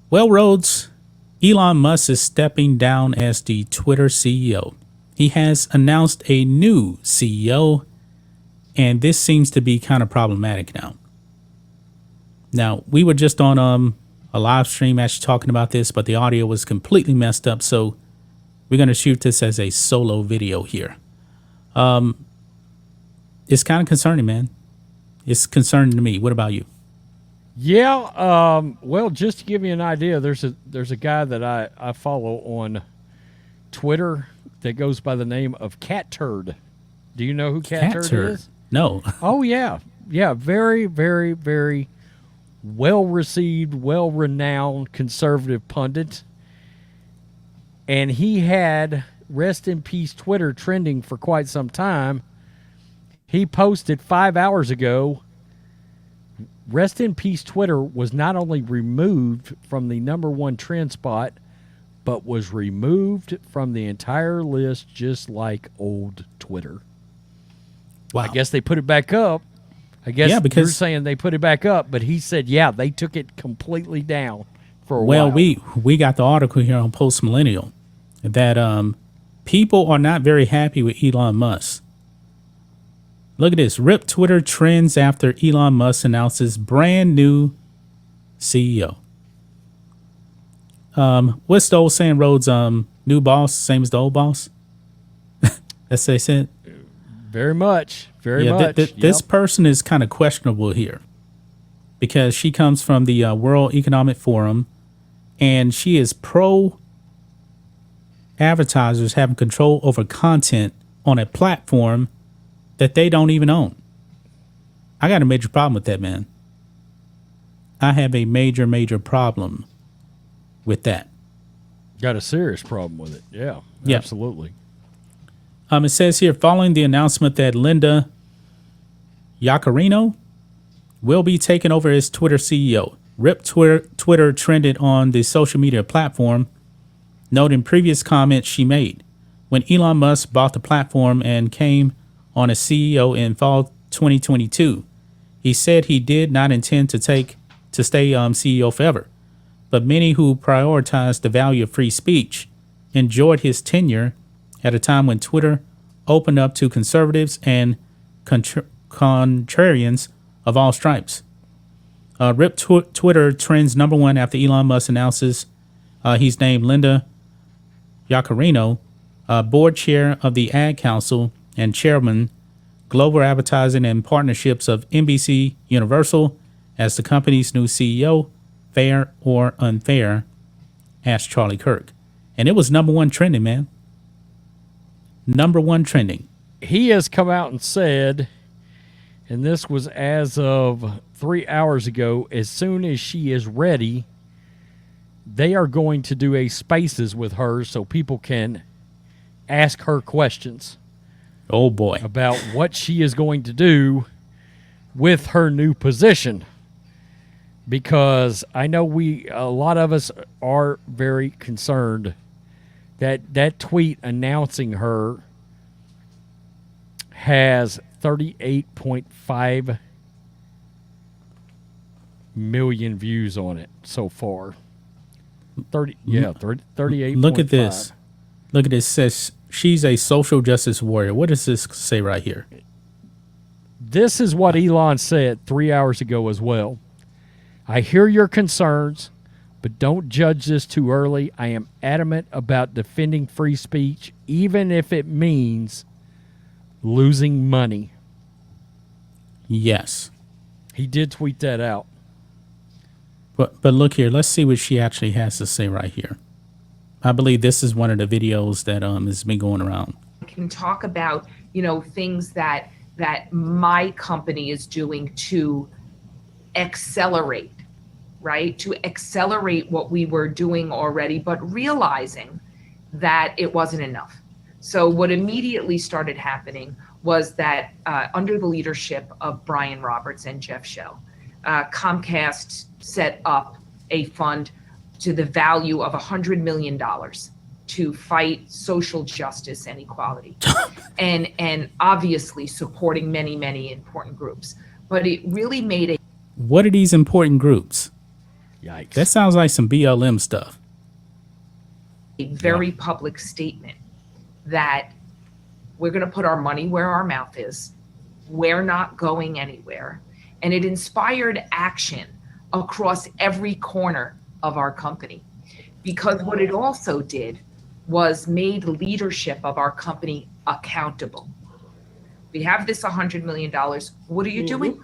Well, Rhodes, Elon Musk is stepping down as the Twitter CEO. He has announced a new CEO, and this seems to be kind of problematic now. Now, we were just on a live stream actually talking about this, but the audio was completely messed up, so we're going to shoot this as a solo video here. It's kind of concerning, man. It's concerning to me. What about you? Yeah, well, just to give you an idea, there's a guy that I follow on Twitter that goes by the name of Cat Turd. Do you know who Cat Turd is? No. Oh, yeah. Yeah, very, very, very well-received, well-renowned conservative pundit. And he had Rest in Peace Twitter trending for quite some time. He posted 5 hours ago, Rest in Peace Twitter was not only removed from the #1 trend spot, but was removed from the entire list just like old Twitter. Wow. I guess they put it back up. I guess because you're saying they put it back up, but he said, yeah, they took it completely down for a while. Well, we got the article here on Post Millennial that people are not very happy with Elon Musk. Look at this. Rip Twitter trends after Elon Musk announces brand new CEO. What's the old saying, Rhodes? New boss, same as the old boss? That's what they said. Very much. Very much. This person is kind of questionable here because she comes from the World Economic Forum and she is pro advertisers having control over content on a platform that they don't even own. I got a major problem with that, man. I have a major problem with that. Got a serious problem with it. Yeah, absolutely. It says here, following the announcement that Linda Yaccarino will be taking over as Twitter CEO, Rip Twitter trended on the social media platform, noting previous comments she made. When Elon Musk bought the platform and came on as CEO in fall 2022, he said he did not intend to stay CEO forever. But many who prioritized the value of free speech enjoyed his tenure at a time when Twitter opened up to conservatives and contrarians of all stripes. Rip Twitter trends #1 after Elon Musk announces he's named Linda Yaccarino, board chair of the Ad Council and chairman, Global Advertising and Partnerships of NBC Universal, as the company's new CEO. Fair or unfair? Asked Charlie Kirk. And it was #1 trending, man. #1 trending. He has come out and said, and this was as of 3 hours ago, as soon as she is ready, they are going to do a Spaces with her so people can ask her questions. Oh, boy. About what she is going to do with her new position. Because I know a lot of us are very concerned that tweet announcing her has 38.5 million views on it so far. 38. Look at this. Look at this. It says she's a social justice warrior. What does this say right here? This is what Elon said 3 hours ago as well. I hear your concerns, but don't judge this too early. I am adamant about defending free speech, even if it means losing money. Yes. He did tweet that out. But look here. Let's see what she actually has to say right here. I believe this is one of the videos that has been going around. I can talk about, things that my company is doing to accelerate, right? To accelerate what we were doing already, but realizing that it wasn't enough. So what immediately started happening was that under the leadership of Brian Roberts and Jeff Shell, Comcast set up a fund to the value of $100 million to fight social justice and equality, and obviously supporting many important groups. But it really made a... What are these important groups? Yikes. That sounds like some BLM stuff. A very public statement that we're going to put our money where our mouth is. We're not going anywhere. And it inspired action across every corner of our company. Because what it also did was made leadership of our company accountable. We have this $100 million. What are you doing?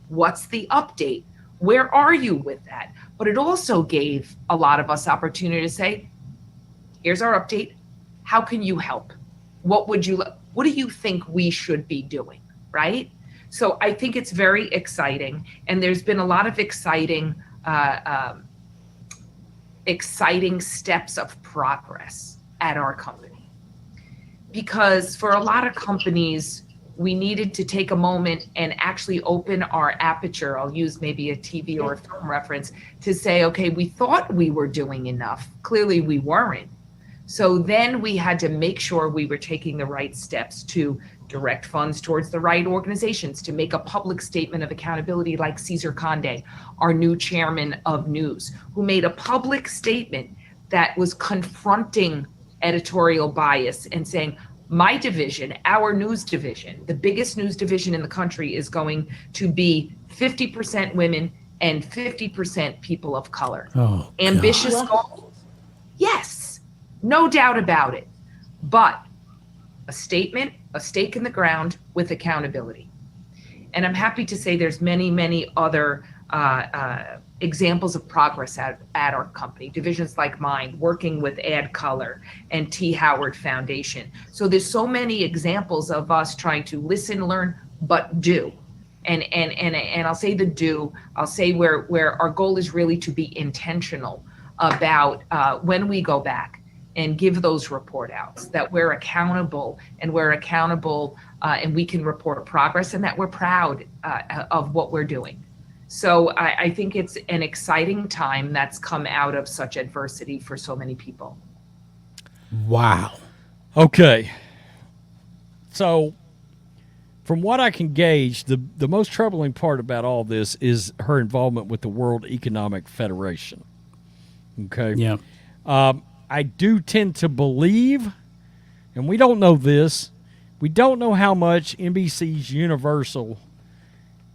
What's the update? Where are you with that? But it also gave a lot of us opportunity to say, here's our update. How can you help? What do you think we should be doing? Right? So I think it's very exciting. And there's been a lot of exciting steps of progress at our company. Because for a lot of companies, we needed to take a moment and actually open our aperture. I'll use maybe a TV or a film reference to say, okay, we thought we were doing enough. Clearly we weren't. So then we had to make sure we were taking the right steps to direct funds towards the right organizations, to make a public statement of accountability like Cesar Conde, our new chairman of news, who made a public statement that was confronting editorial bias and saying, my division, our news division, the biggest news division in the country, is going to be 50% women and 50% people of color. Oh, ambitious goals? Yes, no doubt about it. But a statement, a stake in the ground with accountability. And I'm happy to say there's many, many other examples of progress at our company, divisions like mine, working with Add Color and T. Howard Foundation. So there's so many examples of us trying to listen, learn, but do. And I'll say the do, I'll say where our goal is really to be intentional about when we go back and give those report outs, that we're accountable and and we can report progress and that we're proud of what we're doing. So I think it's an exciting time that's come out of such adversity for so many people. wow. Okay. So from what I can gauge, the most troubling part about all this is her involvement with the World Economic Federation. Okay. Yeah. I do tend to believe, and we don't know this, we don't know how much NBC's Universal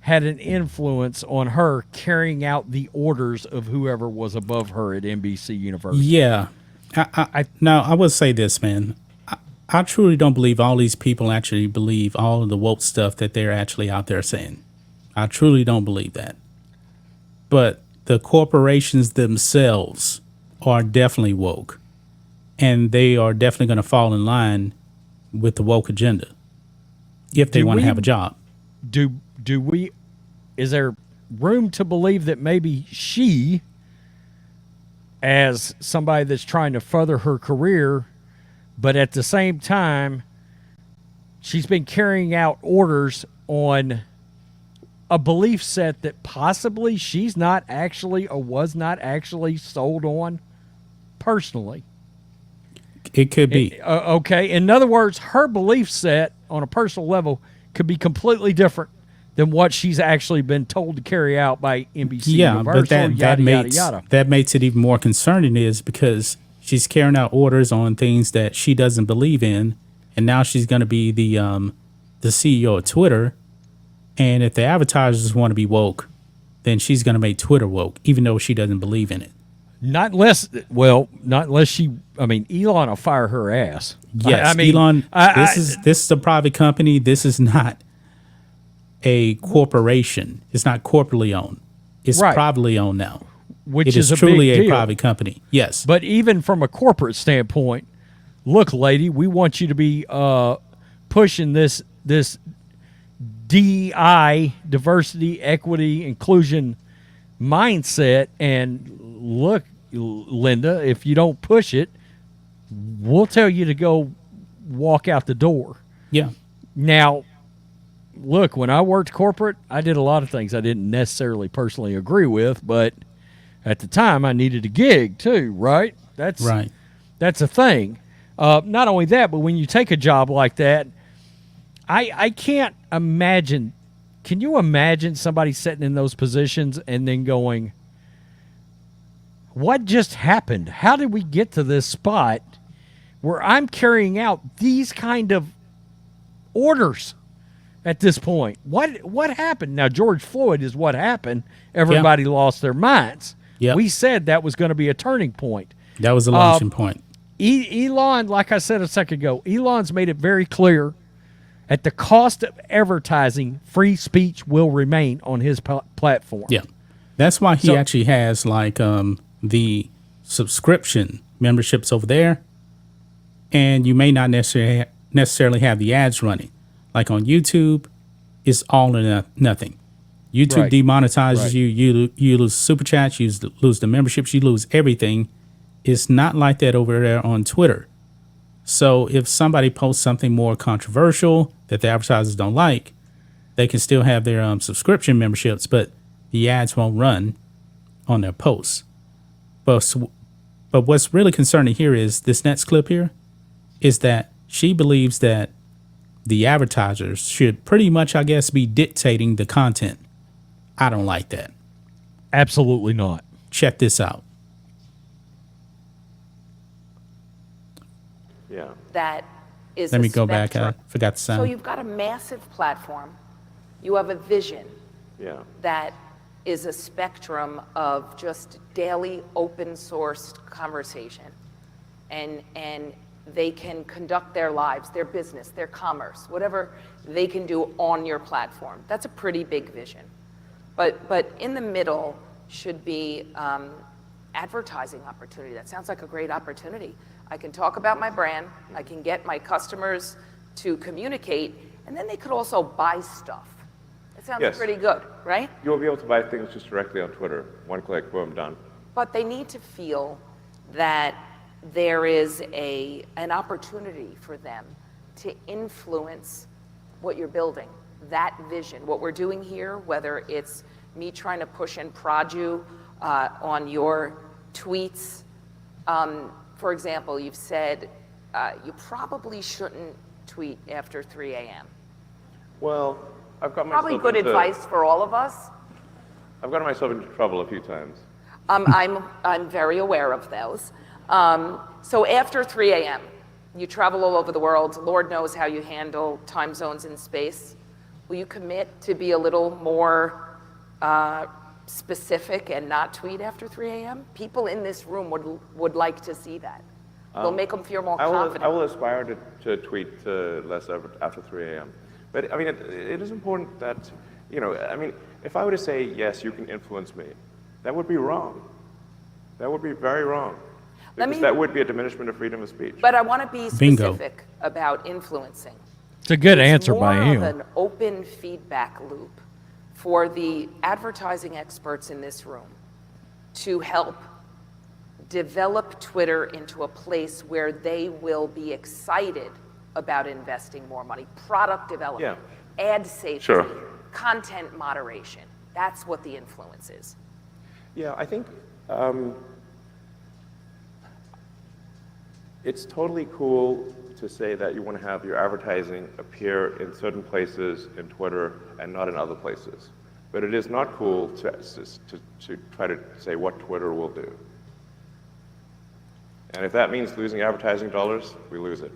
had an influence on her carrying out the orders of whoever was above her at NBC Universal. Yeah. Now, I will say this, man. I truly don't believe all these people actually believe all of the woke stuff that they're actually out there saying. I truly don't believe that. But the corporations themselves are definitely woke. And they are definitely going to fall in line with the woke agenda if they want to have a job. Is there room to believe that maybe she, as somebody that's trying to further her career, but at the same time, she's been carrying out orders on a belief set that possibly she's not actually or was not actually sold on personally? It could be. Okay. In other words, her belief set on a personal level could be completely different than what she's actually been told to carry out by NBC Universal, but that makes it even more concerning is because she's carrying out orders on things that she doesn't believe in, and now she's going to be the CEO of Twitter. And if the advertisers want to be woke, then she's going to make Twitter woke, even though she doesn't believe in it. Not unless she. I mean, Elon will fire her ass. Yes, Elon. This is a private company. This is not a corporation. It's not corporately owned. It's privately owned now. Which it is a truly big a deal. private company. Yes, but even from a corporate standpoint, look, lady, we want you to be pushing this DEI, diversity, equity, inclusion mindset, and look, Linda, if you don't push it, we'll tell you to go walk out the door. Yeah. Now, look, when I worked corporate, I did a lot of things I didn't necessarily personally agree with, but at the time I needed a gig too, right? That's right. That's a thing. Not only that, but when you take a job like that, I can't imagine. Can you imagine somebody sitting in those positions and then going, what just happened? How did we get to this spot where I'm carrying out these kind of orders at this point? What happened? Now, George Floyd is what happened. Everybody lost their minds. Yep. We said that was going to be a turning point. That was a launching point. Elon, like I said a second ago, Elon's made it very clear at the cost of advertising, free speech will remain on his platform. Yeah. That's why he actually has like the subscription memberships over there, and you may not necessarily have the ads running. Like on YouTube, it's all or nothing. YouTube demonetizes you. You lose super chats. You lose the memberships. You lose everything. It's not like that over there on Twitter. So if somebody posts something more controversial that the advertisers don't like, they can still have their subscription memberships, but the ads won't run on their posts. But what's really concerning here is this next clip here is that she believes that the advertisers should pretty much, I guess, be dictating the content. I don't like that. Absolutely not. Check this out. Yeah. That is Let a me go back. I spectrum. forgot the So sound. you've got a massive platform. You have a vision Yeah. that is a spectrum of just daily open sourced conversation. And they can conduct their lives, their business, their commerce, whatever they can do on your platform. That's a pretty big vision. But in the middle should be advertising opportunity. That sounds like a great opportunity. I can talk about my brand, I can get my customers to communicate, and then they could also buy stuff. It sounds Yes. pretty good, right? You will be able to buy things just directly on Twitter. One click, boom, done. But they need to feel that there is an opportunity for them to influence what you're building, that vision. What we're doing here, whether it's me trying to push and prod you on your tweets. For example, you've said you probably shouldn't tweet after 3 a.m. Well, I've got myself Probably good into, advice for all of us. I've gotten myself into trouble a few times. I'm very aware of those. So after 3 a.m., you travel all over the world. Lord knows how you handle time zones in space. Will you commit to be a little more specific and not tweet after 3 a.m.? People in this room would like to see that. It'll make them feel more confident. I will aspire to tweet less after 3 a.m. But I mean, it is important that, I mean, if I were to say, yes, you can influence me, that would be wrong. That would be very wrong. Because that would be a diminishment of freedom of speech. But I want to be specific about influencing. It's a good answer by More him. of an open feedback loop for the advertising experts in this room to help develop Twitter into a place where they will be excited about investing more money, product development, ad safety, content moderation. That's what the influence is. Yeah, I think it's totally cool to say that you want to have your advertising appear in certain places in Twitter and not in other places. But it is not cool to try to say what Twitter will do. And if that means losing advertising dollars, we lose it.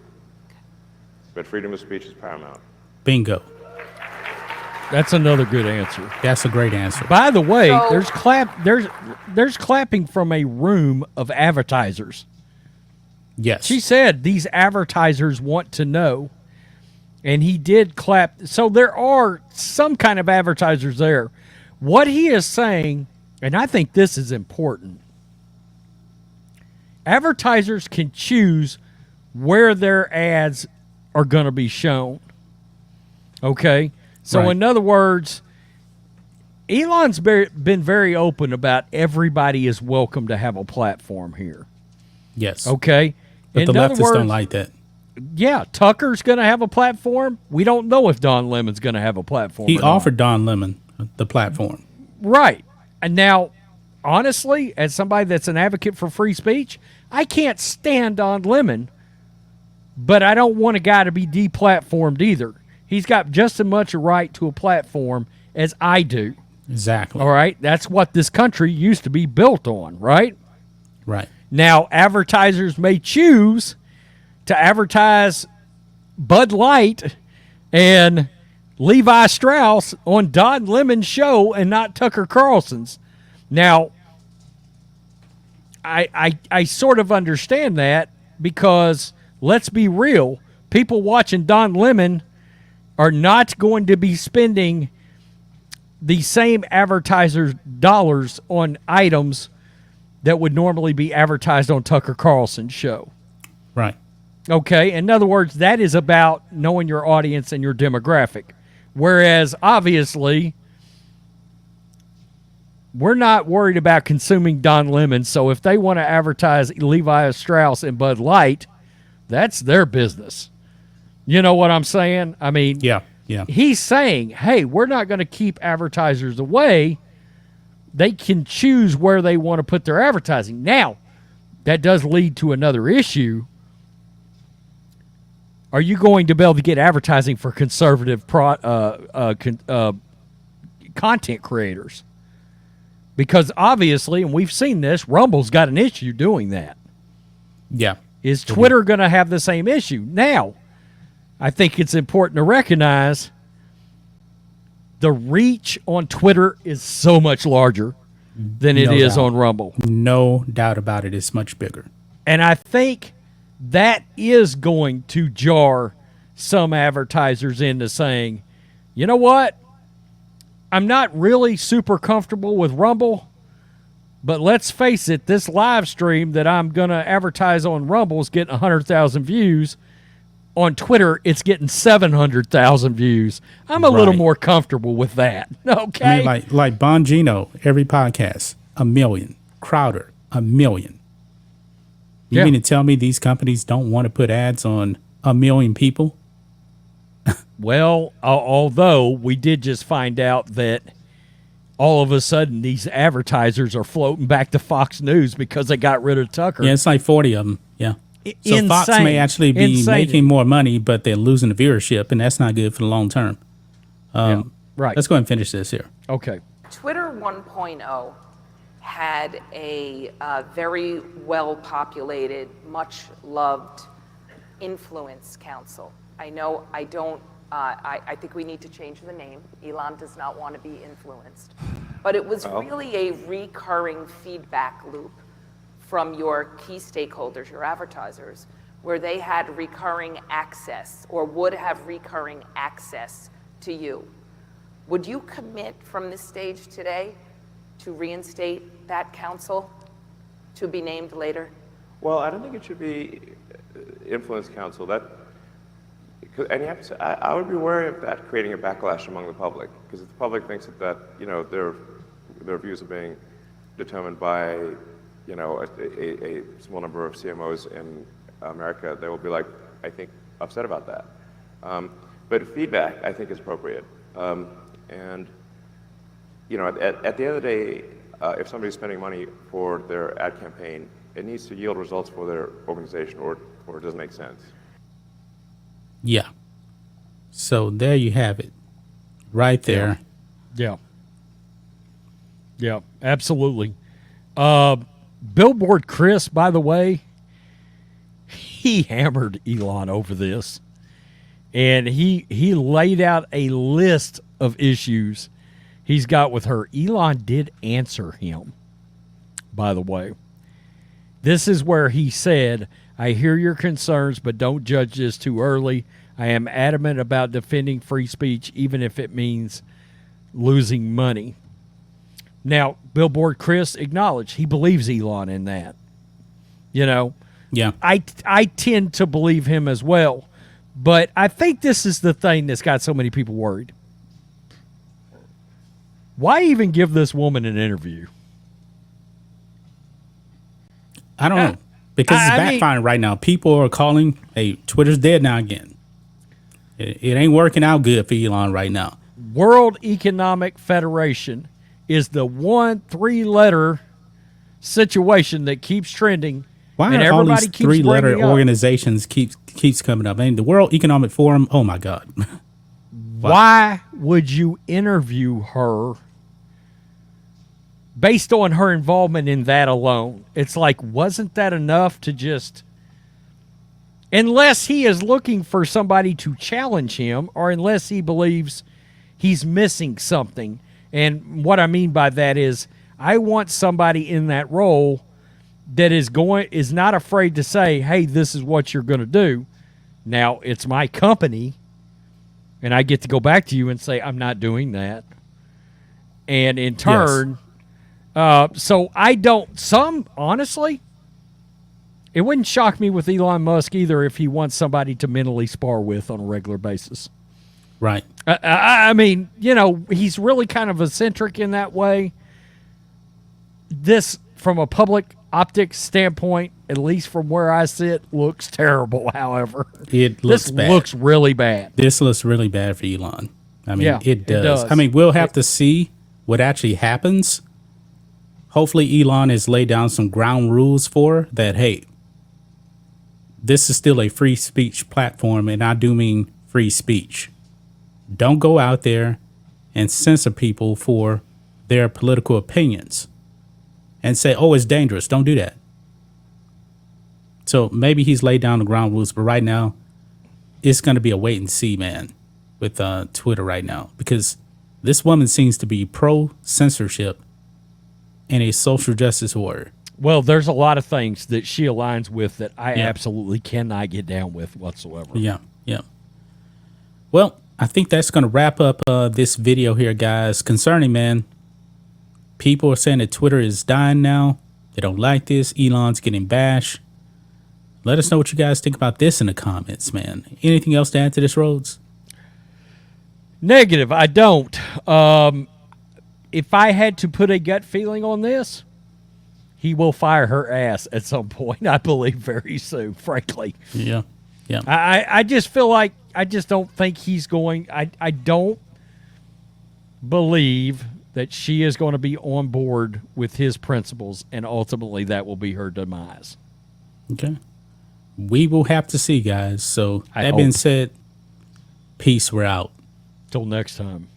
But freedom of speech is paramount. Bingo. That's another good answer. That's a great answer. By the way, So- there's clapping from a room of advertisers. Yes. She said these advertisers want to know, and he did clap. So there are some kind of advertisers there. What he is saying, and I think this is important, advertisers can choose where their ads are going to be shown. Okay? So Right. in other words, Elon's been very open about everybody is welcome to have a platform here. Yes. Okay? But the In other leftists words, don't like that. yeah, Tucker's going to have a platform. We don't know if Don Lemon's going to have a platform. He or not. offered Don Lemon the platform. Right. And now, honestly, as somebody that's an advocate for free speech, I can't stand Don Lemon, but I don't want a guy to be deplatformed either. He's got just as much a right to a platform as I do. Exactly. All right? That's what this country used to be built on, right? Right. Now, advertisers may choose to advertise Bud Light and Levi Strauss on Don Lemon's show and not Tucker Carlson's. Now, I sort of understand that because, let's be real, people watching Don Lemon are not going to be spending the same advertisers' dollars on items that would normally be advertised on Tucker Carlson's show. Right. Okay? In other words, that is about knowing your audience and your demographic. Whereas, obviously, we're not worried about consuming Don Lemon, so if they want to advertise Levi Strauss and Bud Light, that's their business. You know what I'm saying? I mean, Yeah. he's saying, hey, we're not going to keep advertisers away. They can choose where they want to put their advertising. Now, that does lead to another issue. Are you going to be able to get advertising for conservative content creators? Because obviously, and we've seen this, Rumble's got an issue doing that. Yeah. Is Twitter going to have the same issue? Now, I think it's important to recognize the reach on Twitter is so much larger than it is on Rumble. No doubt about it. It's much bigger. And I think that is going to jar some advertisers into saying, you know what? I'm not really super comfortable with Rumble, but let's face it, this live stream that I'm going to advertise on Rumble is getting 100,000 views. On Twitter, it's getting 700,000 views. I'm a little more comfortable with that. Okay? I mean, like Bongino, every podcast, 1 million. Crowder, 1 million. You mean to tell me these companies don't want to put ads on 1 million people? Well, although we did just find out that all of a sudden these advertisers are floating back to Fox News because they got rid of Tucker. Yeah, it's like 40 of them. Yeah. So Insane. Fox may actually be Insane. making more money, but they're losing the viewership, and that's not good for the long term. Yeah, right. Let's go ahead and finish this here. Okay. Twitter 1.0 had a very well-populated, much-loved influence council. I think we need to change the name. Elon does not want to be influenced. But it was really a recurring feedback loop from your key stakeholders, your advertisers, where they had recurring access or would have recurring access to you. Would you commit from this stage today to reinstate that council to be named later? Well, I don't think it should be influence council. And you have to, I would be wary of that creating a backlash among the public, because if the public thinks that their views are being determined by a small number of CMOs in America, they will be I think, upset about that. But feedback, I think, is appropriate. And at the end of the day, if somebody's spending money for their ad campaign, it needs to yield results for their organization, or it doesn't make sense. Yeah. So there you have it. Right there. Yeah. Yeah, absolutely. Billboard Chris, by the way, he hammered Elon over this. And he laid out a list of issues he's got with her. Elon did answer him, by the way. This is where he said, I hear your concerns, but don't judge this too early. I am adamant about defending free speech, even if it means losing money. Now, Billboard Chris acknowledged he believes Elon in that. Yeah. I tend to believe him as well. But I think this is the thing that's got so many people worried. Why even give this woman an interview? I don't know. Because it's backfiring right now. People are calling, hey, Twitter's dead now again. It ain't working out good for Elon right now. World Economic Federation is the 3-letter situation that keeps trending. Why and are all everybody these keeps 3-letter bringing up. organizations keeps coming up? I mean, the World Economic Forum, oh my God. Why would you interview her based on her involvement in that alone, it's like, wasn't that enough to just, unless he is looking for somebody to challenge him, or unless he believes he's missing something. And what I mean by that is, I want somebody in that role that is not afraid to say, hey, this is what you're going to do. Now, it's my company, and I get to go back to you and say, I'm not doing that. And in turn, so I don't, honestly, it wouldn't shock me with Elon Musk either if he wants somebody to mentally spar with on a regular basis. Right. I mean, you know, he's really kind of eccentric in that way. This, from a public optics standpoint, at least from where I sit, looks terrible, however. It looks this bad. looks really bad. This looks really bad for Elon. I mean, Yeah, it does. it does. I mean, we'll have to see what actually happens. Hopefully, Elon has laid down some ground rules for that. Hey, this is still a free speech platform, and I do mean free speech. Don't go out there and censor people for their political opinions and say, oh, it's dangerous. Don't do that. So maybe he's laid down the ground rules, but right now it's going to be a wait and see, man, with Twitter right now, because this woman seems to be pro censorship and a social justice warrior. Well, there's a lot of things that she aligns with that I absolutely cannot get down with whatsoever. Yeah, yeah. Well, I think that's going to wrap up this video here, guys, concerning, man, people are saying that Twitter is dying now. They don't like this. Elon's getting bashed. Let us know what you guys think about this in the comments, man. Anything else to add to this, Rhodes? Negative, I don't. If I had to put a gut feeling on this, he will fire her ass at some point, I believe, very soon, frankly. Yeah, yeah. I just feel like, I just don't think he's going, I don't believe that she is going to be on board with his principles, and ultimately that will be her demise. Okay. We will have to see, guys. So I that being hope. said, peace. We're out. Till next time.